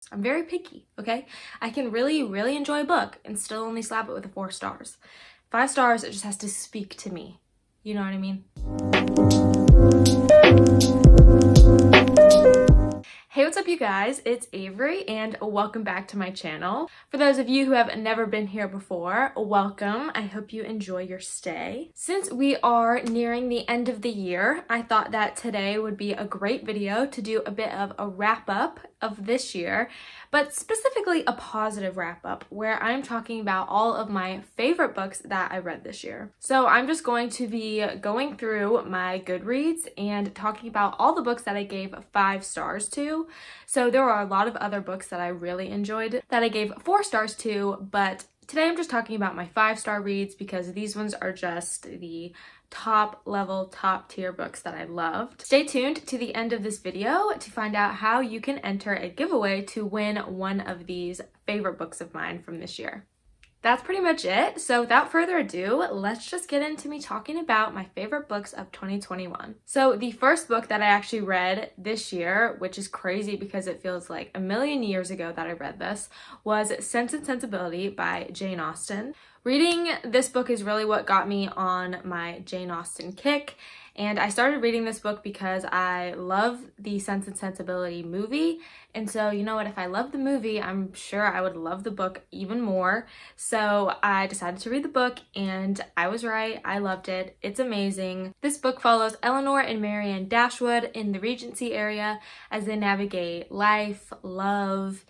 I'm very picky, okay? I can really, really enjoy a book and still only slap it with a 4 stars. 5 stars, it just has to speak to me. You know what I mean? Hey, what's up you guys? It's Avery and welcome back to my channel. For those of you who have never been here before, welcome. I hope you enjoy your stay. Since we are nearing the end of the year, I thought that today would be a great video to do a bit of a wrap up of this year, but specifically a positive wrap up where I'm talking about all of my favorite books that I read this year. So I'm just going to be going through my Goodreads and talking about all the books that I gave 5 stars to. So there are a lot of other books that I really enjoyed that I gave 4 stars to, but today I'm just talking about my 5-star reads because these ones are just the top level, top tier books that I loved. Stay tuned to the end of this video to find out how you can enter a giveaway to win one of these favorite books of mine from this year. That's pretty much it. So without further ado, let's just get into me talking about my favorite books of 2021. So the first book that I actually read this year, which is crazy because it feels like a million years ago that I read this, was Sense and Sensibility by Jane Austen. Reading this book is really what got me on my Jane Austen kick. And I started reading this book because I love the Sense and Sensibility movie. And so, you know what, if I love the movie, I'm sure I would love the book even more. So I decided to read the book and I was right. I loved it. It's amazing. This book follows Eleanor and Marianne Dashwood in the Regency area as they navigate life, love,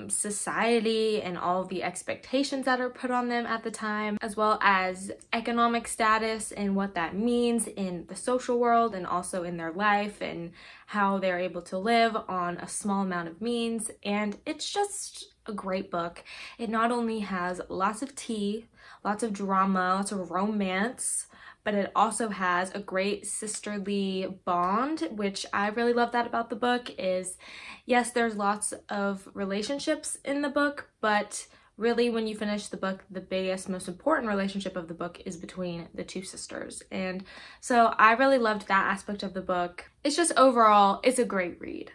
society, and all of the expectations that are put on them at the time, as well as economic status and what that means in the social world and also in their life and how they're able to live on a small amount of means. And it's just a great book. It not only has lots of tea, lots of drama, lots of romance, but it also has a great sisterly bond, which I really love that about the book is, yes, there's lots of relationships in the book, but really when you finish the book, the biggest, most important relationship of the book is between the 2 sisters. And so I really loved that aspect of the book. It's just overall, it's a great read.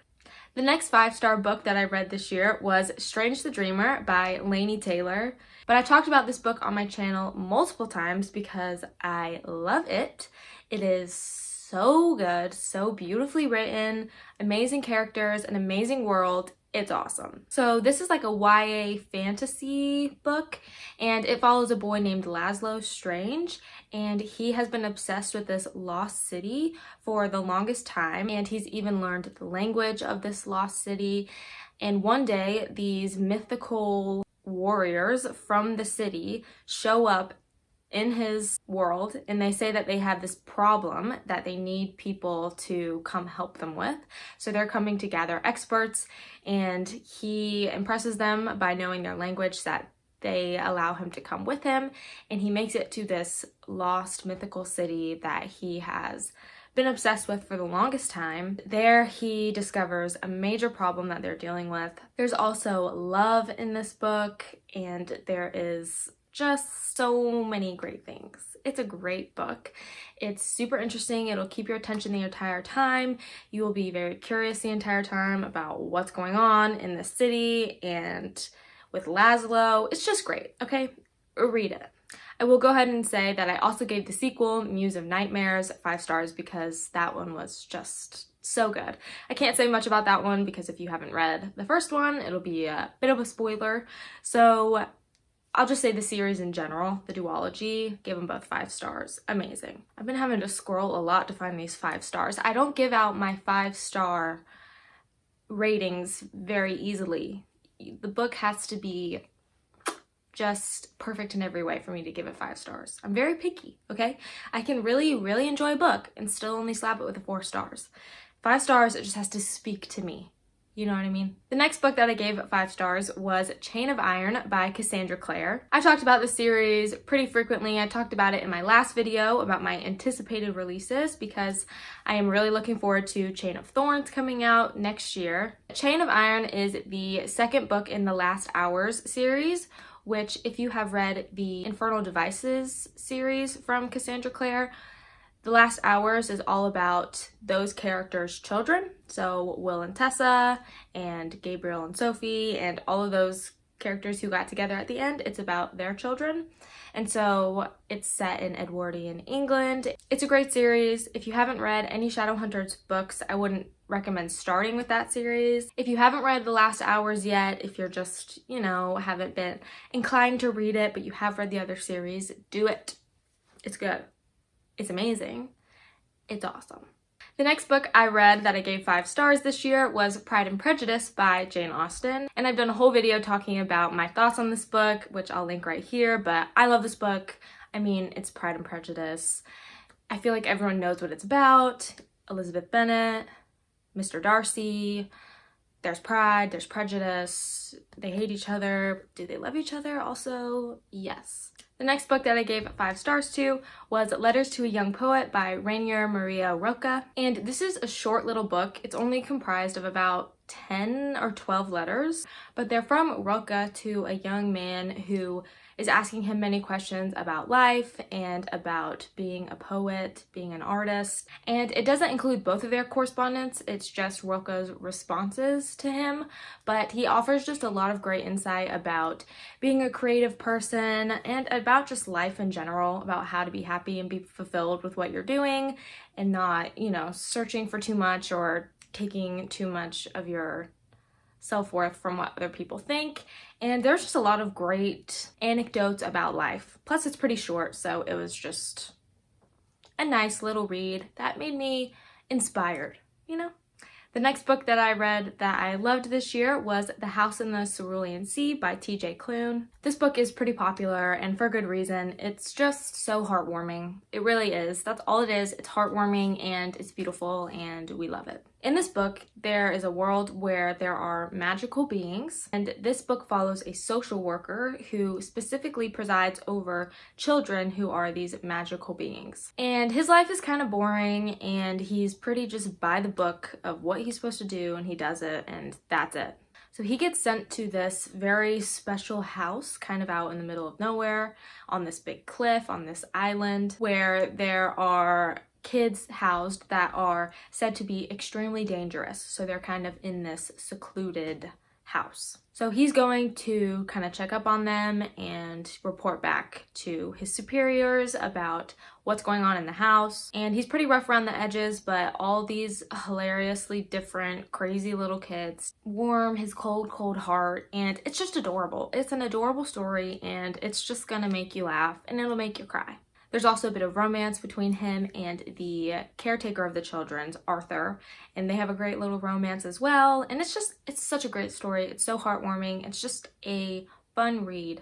The next 5-star book that I read this year was Strange the Dreamer by Laini Taylor. But I talked about this book on my channel multiple times because I love it. It is so good, so beautifully written, amazing characters, an amazing world. It's awesome. So this is like a YA fantasy book and it follows a boy named Laszlo Strange, and he has been obsessed with this lost city for the longest time, and he's even learned the language of this lost city. And one day these mythical warriors from the city show up in his world and they say that they have this problem that they need people to come help them with. So they're coming to gather experts, and he impresses them by knowing their language that they allow him to come with him, and he makes it to this lost mythical city that he has been obsessed with for the longest time. There he discovers a major problem that they're dealing with. There's also love in this book, and there is just so many great things. It's a great book. It's super interesting. It'll keep your attention the entire time. You will be very curious the entire time about what's going on in the city and with Laszlo. It's just great, okay? Read it. I will go ahead and say that I also gave the sequel, Muse of Nightmares, 5 stars because that one was just so good. I can't say much about that one because if you haven't read the first one, it'll be a bit of a spoiler. So I'll just say the series in general, the duology, gave them both 5 stars. Amazing. I've been having to scroll a lot to find these 5 stars. I don't give out my 5-star ratings very easily. The book has to be just perfect in every way for me to give it 5 stars. I'm very picky, okay? I can really, really enjoy a book and still only slap it with a 4 stars. 5 stars, it just has to speak to me. You know what I mean? The next book that I gave 5 stars was Chain of Iron by Cassandra Clare. I talked about this series pretty frequently. I talked about it in my last video about my anticipated releases because I am really looking forward to Chain of Thorns coming out next year. Chain of Iron is the second book in the Last Hours series, which if you have read the Infernal Devices series from Cassandra Clare, The Last Hours is all about those characters' children. So Will and Tessa and Gabriel and Sophie and all of those characters who got together at the end, it's about their children. And so it's set in Edwardian England. It's a great series. If you haven't read any Shadowhunters books, I wouldn't recommend starting with that series. If you haven't read The Last Hours yet, if you're just, haven't been inclined to read it, but you have read the other series, do it. It's good. It's amazing. It's awesome. The next book I read that I gave 5 stars this year was Pride and Prejudice by Jane Austen. And I've done a whole video talking about my thoughts on this book, which I'll link right here, but I love this book. I mean, it's Pride and Prejudice. I feel like everyone knows what it's about. Elizabeth Bennet, Mr. Darcy, there's pride, there's prejudice, they hate each other. Do they love each other also? Yes. The next book that I gave 5 stars to was Letters to a Young Poet by Rainier Maria Rilke. And this is a short little book. It's only comprised of about 10 or 12 letters, but they're from Rilke to a young man who is asking him many questions about life and about being a poet, being an artist. And it doesn't include both of their correspondence, it's just Rilke's responses to him, but he offers just a lot of great insight about being a creative person and about just life in general, about how to be happy and be fulfilled with what you're doing and not, searching for too much or taking too much of your self-worth from what other people think. And there's just a lot of great anecdotes about life. Plus it's pretty short, so it was just a nice little read that made me inspired, The next book that I read that I loved this year was The House in the Cerulean Sea by T.J. Klune. This book is pretty popular and for good reason. It's just so heartwarming. It really is. That's all it is. It's heartwarming and it's beautiful and we love it. In this book, there is a world where there are magical beings, and this book follows a social worker who specifically presides over children who are these magical beings. And his life is kind of boring, and he's pretty just by the book of what he's supposed to do, and he does it, and that's it. So he gets sent to this very special house kind of out in the middle of nowhere on this big cliff on this island where there are kids housed that are said to be extremely dangerous. So they're kind of in this secluded house. So he's going to kind of check up on them and report back to his superiors about what's going on in the house. And he's pretty rough around the edges, but all these hilariously different, crazy little kids warm his cold, cold heart. And it's just adorable. It's an adorable story, and it's just gonna make you laugh and it'll make you cry. There's also a bit of romance between him and the caretaker of the children, Arthur, and they have a great little romance as well. And it's such a great story. It's so heartwarming. It's just a fun read.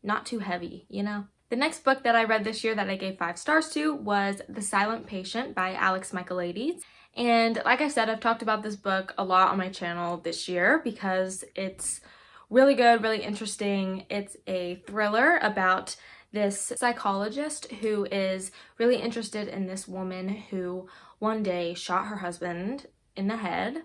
Not too heavy, The next book that I read this year that I gave 5 stars to was The Silent Patient by Alex Michaelides. And like I said, I've talked about this book a lot on my channel this year because it's really good, really interesting. It's a thriller about this psychologist who is really interested in this woman who one day shot her husband in the head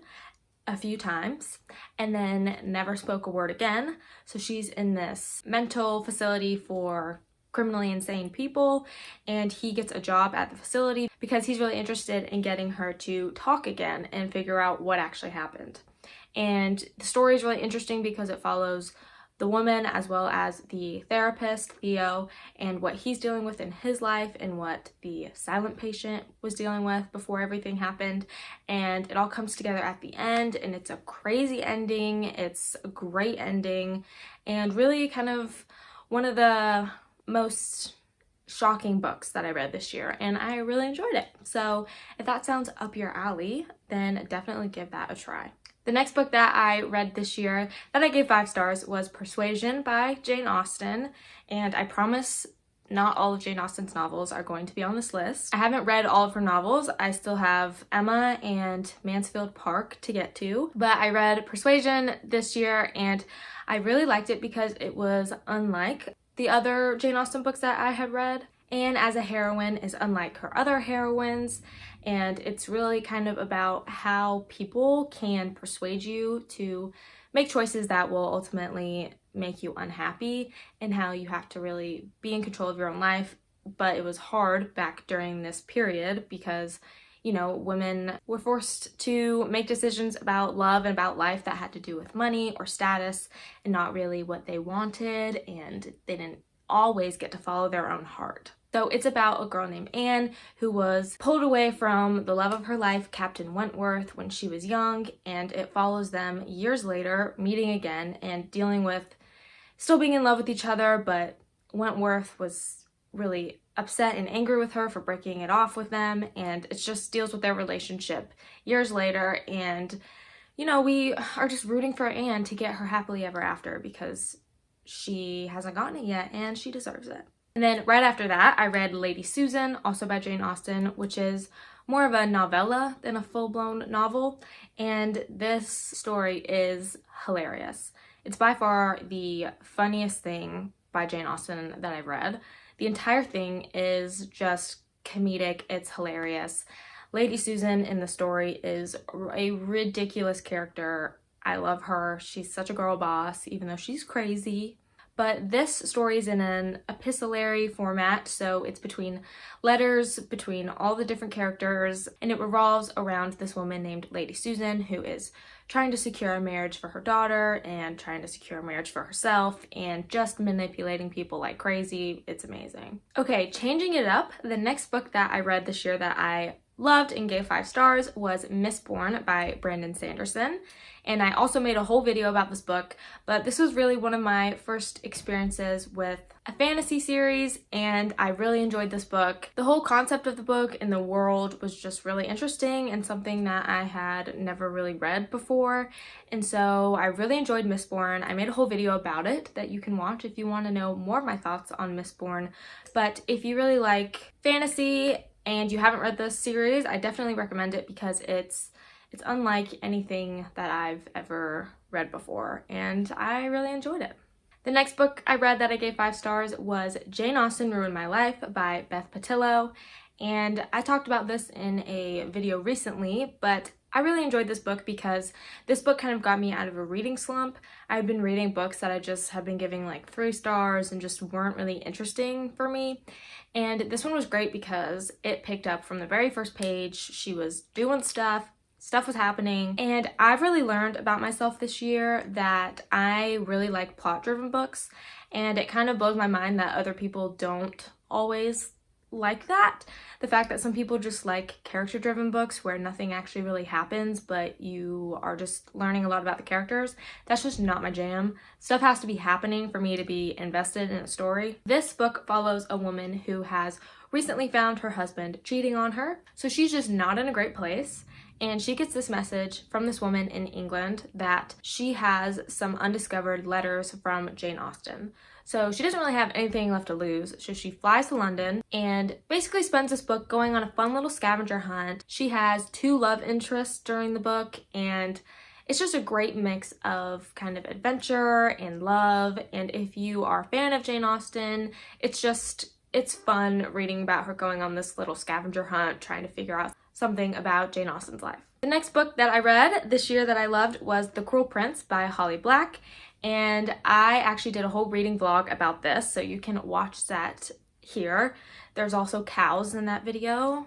a few times and then never spoke a word again. So she's in this mental facility for criminally insane people, and he gets a job at the facility because he's really interested in getting her to talk again and figure out what actually happened. And the story is really interesting because it follows the woman as well as the therapist, Theo, and what he's dealing with in his life and what the silent patient was dealing with before everything happened. And it all comes together at the end, and it's a crazy ending. It's a great ending and really kind of one of the most shocking books that I read this year, and I really enjoyed it. So if that sounds up your alley, then definitely give that a try. The next book that I read this year that I gave 5 stars was Persuasion by Jane Austen, and I promise not all of Jane Austen's novels are going to be on this list. I haven't read all of her novels. I still have Emma and Mansfield Park to get to, but I read Persuasion this year and I really liked it because it was unlike the other Jane Austen books that I had read. Anne as a heroine is unlike her other heroines, and it's really kind of about how people can persuade you to make choices that will ultimately make you unhappy and how you have to really be in control of your own life but it was hard back during this period because, you know, women were forced to make decisions about love and about life that had to do with money or status and not really what they wanted, and they didn't always get to follow their own heart. So it's about a girl named Anne who was pulled away from the love of her life, Captain Wentworth, when she was young, and it follows them years later, meeting again and dealing with still being in love with each other, but Wentworth was really upset and angry with her for breaking it off with them, and it just deals with their relationship years later. And, you know, we are just rooting for Anne to get her happily ever after because she hasn't gotten it yet and she deserves it. And then right after that, I read Lady Susan, also by Jane Austen, which is more of a novella than a full-blown novel, and this story is hilarious. It's by far the funniest thing by Jane Austen that I've read. The entire thing is just comedic, it's hilarious. Lady Susan in the story is a ridiculous character. I love her. She's such a girl boss, even though she's crazy. But this story is in an epistolary format, so it's between letters, between all the different characters, and it revolves around this woman named Lady Susan, who is trying to secure a marriage for her daughter and trying to secure a marriage for herself and just manipulating people like crazy. It's amazing. Okay, changing it up, the next book that I read this year that I loved and gave 5 stars was Mistborn by Brandon Sanderson. And I also made a whole video about this book, but this was really one of my first experiences with a fantasy series, and I really enjoyed this book. The whole concept of the book and the world was just really interesting and something that I had never really read before, and so I really enjoyed Mistborn. I made a whole video about it that you can watch if you want to know more of my thoughts on Mistborn, but if you really like fantasy and you haven't read this series, I definitely recommend it because it's unlike anything that I've ever read before, and I really enjoyed it. The next book I read that I gave 5 stars was Jane Austen Ruined My Life by Beth Patillo, and I talked about this in a video recently, but I really enjoyed this book because this book kind of got me out of a reading slump. I've been reading books that I just have been giving like 3 stars and just weren't really interesting for me. And this one was great because it picked up from the very first page. She was doing stuff was happening, and I've really learned about myself this year that I really like plot-driven books, and it kind of blows my mind that other people don't always like that. The fact that some people just like character-driven books where nothing actually really happens, but you are just learning a lot about the characters, that's just not my jam. Stuff has to be happening for me to be invested in a story. This book follows a woman who has recently found her husband cheating on her, so she's just not in a great place. And she gets this message from this woman in England that she has some undiscovered letters from Jane Austen. So she doesn't really have anything left to lose, so she flies to London and basically spends this book going on a fun little scavenger hunt. She has 2 love interests during the book, and it's just a great mix of kind of adventure and love. And if you are a fan of Jane Austen, it's fun reading about her going on this little scavenger hunt, trying to figure out something about Jane Austen's life. The next book that I read this year that I loved was The Cruel Prince by Holly Black, and I actually did a whole reading vlog about this, so you can watch that here. There's also cows in that video,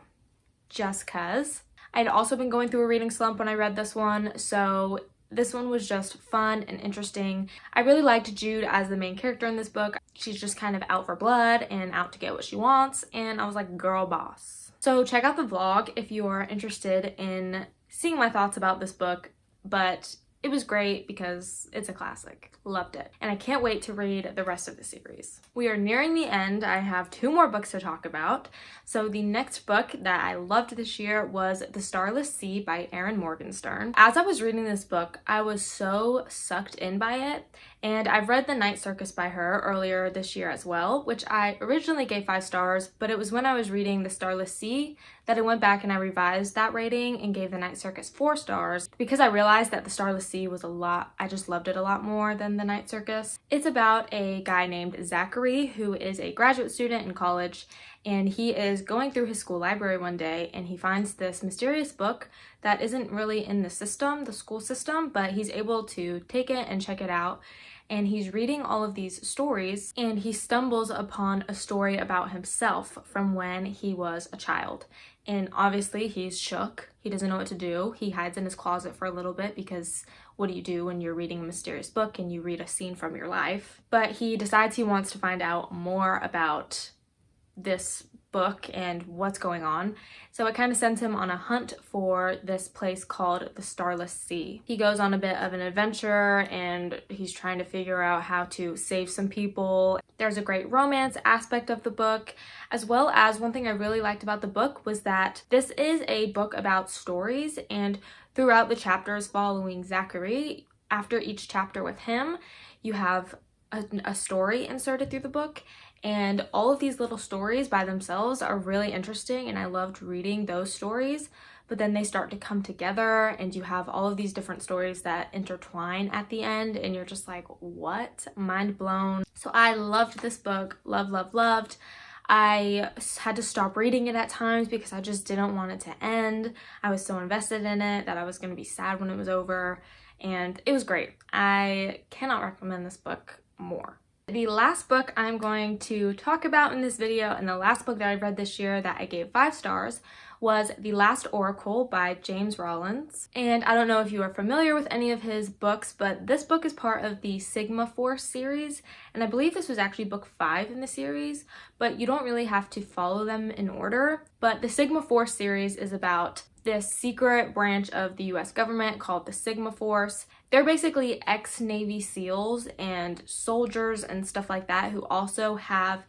just cuz. I'd also been going through a reading slump when I read this one, so this one was just fun and interesting. I really liked Jude as the main character in this book. She's just kind of out for blood and out to get what she wants, and I was like, girl boss. So check out the vlog if you are interested in seeing my thoughts about this book, but it was great because it's a classic. Loved it. And I can't wait to read the rest of the series. We are nearing the end. I have 2 more books to talk about. So the next book that I loved this year was The Starless Sea by Erin Morgenstern. As I was reading this book, I was so sucked in by it. And I've read The Night Circus by her earlier this year as well, which I originally gave 5 stars, but it was when I was reading The Starless Sea that I went back and I revised that rating and gave The Night Circus 4 stars because I realized that The Starless Sea was I just loved it a lot more than The Night Circus. It's about a guy named Zachary who is a graduate student in college, and he is going through his school library one day and he finds this mysterious book that isn't really in the school system, but he's able to take it and check it out. And he's reading all of these stories and he stumbles upon a story about himself from when he was a child. And obviously he's shook. He doesn't know what to do. He hides in his closet for a little bit because what do you do when you're reading a mysterious book and you read a scene from your life? But he decides he wants to find out more about this book and what's going on. So it kind of sends him on a hunt for this place called the Starless Sea. He goes on a bit of an adventure and he's trying to figure out how to save some people. There's a great romance aspect of the book, as well as one thing I really liked about the book was that this is a book about stories, and throughout the chapters following Zachary, after each chapter with him, you have a story inserted through the book. And all of these little stories by themselves are really interesting, and I loved reading those stories. But then they start to come together and you have all of these different stories that intertwine at the end and you're just like, what? Mind blown. So I loved this book. Loved. I had to stop reading it at times because I just didn't want it to end. I was so invested in it that I was going to be sad when it was over, and it was great. I cannot recommend this book more. The last book I'm going to talk about in this video, and the last book that I read this year that I gave 5 stars, was The Last Oracle by James Rollins. And I don't know if you are familiar with any of his books, but this book is part of the Sigma Force series, and I believe this was actually book 5 in the series, but you don't really have to follow them in order. But the Sigma Force series is about this secret branch of the US government called the Sigma Force. They're basically ex-Navy SEALs and soldiers and stuff like that who also have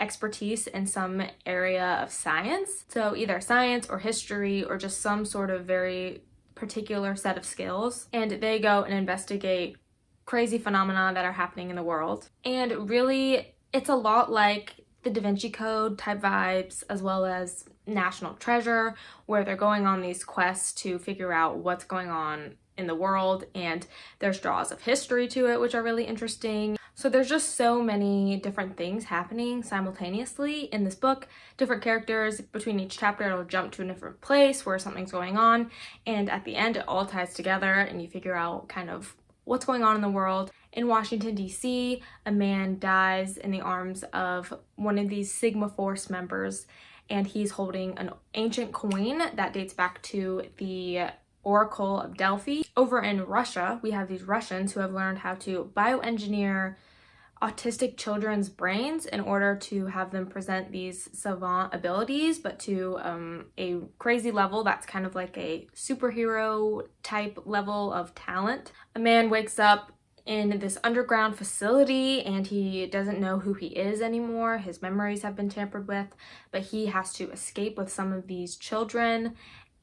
expertise in some area of science. So either science or history or just some sort of very particular set of skills. And they go and investigate crazy phenomena that are happening in the world. And really, it's a lot like the Da Vinci Code type vibes, as well as National Treasure, where they're going on these quests to figure out what's going on in the world, and there's draws of history to it which are really interesting. So there's just so many different things happening simultaneously in this book. Different characters, between each chapter it'll jump to a different place where something's going on, and at the end it all ties together and you figure out kind of what's going on in the world. In Washington, D.C., a man dies in the arms of one of these Sigma Force members, and he's holding an ancient coin that dates back to the Oracle of Delphi. Over in Russia, we have these Russians who have learned how to bioengineer autistic children's brains in order to have them present these savant abilities, but to a crazy level that's kind of like a superhero type level of talent. A man wakes up in this underground facility and he doesn't know who he is anymore. His memories have been tampered with, but he has to escape with some of these children,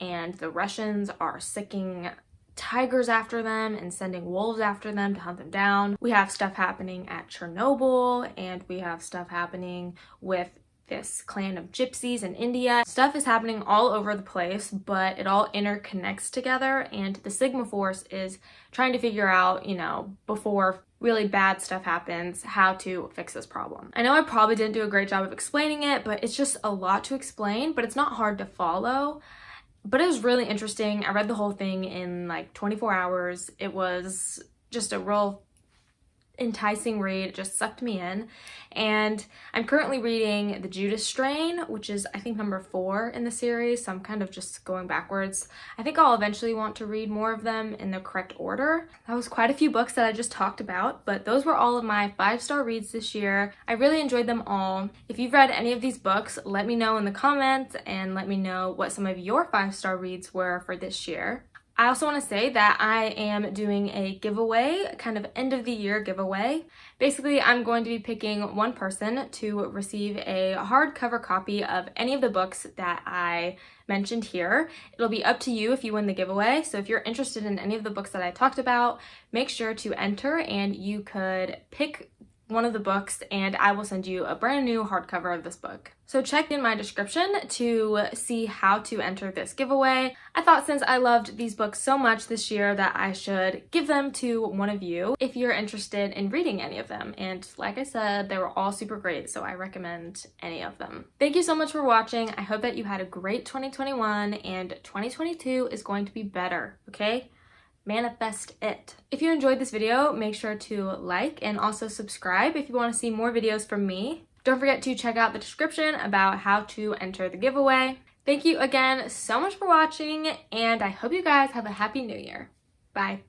and the Russians are sicking tigers after them and sending wolves after them to hunt them down. We have stuff happening at Chernobyl, and we have stuff happening with this clan of gypsies in India. Stuff is happening all over the place, but it all interconnects together, and the Sigma Force is trying to figure out, you know, before really bad stuff happens, how to fix this problem. I know I probably didn't do a great job of explaining it, but it's just a lot to explain, but it's not hard to follow. But it was really interesting. I read the whole thing in like 24 hours. It was just a real enticing read. It just sucked me in. And I'm currently reading The Judas Strain, which is I think number 4 in the series, so I'm kind of just going backwards. I think I'll eventually want to read more of them in the correct order. That was quite a few books that I just talked about, but those were all of my 5-star reads this year. I really enjoyed them all. If you've read any of these books, let me know in the comments and let me know what some of your 5-star reads were for this year. I also want to say that I am doing a giveaway, kind of end of the year giveaway. Basically, I'm going to be picking one person to receive a hardcover copy of any of the books that I mentioned here. It'll be up to you if you win the giveaway. So if you're interested in any of the books that I talked about, make sure to enter, and you could pick one of the books and I will send you a brand new hardcover of this book. So check in my description to see how to enter this giveaway. I thought since I loved these books so much this year that I should give them to one of you if you're interested in reading any of them. And like I said, they were all super great, so I recommend any of them. Thank you so much for watching. I hope that you had a great 2021 and 2022 is going to be better, okay? Manifest it. If you enjoyed this video, make sure to like and also subscribe if you want to see more videos from me. Don't forget to check out the description about how to enter the giveaway. Thank you again so much for watching, and I hope you guys have a happy new year. Bye.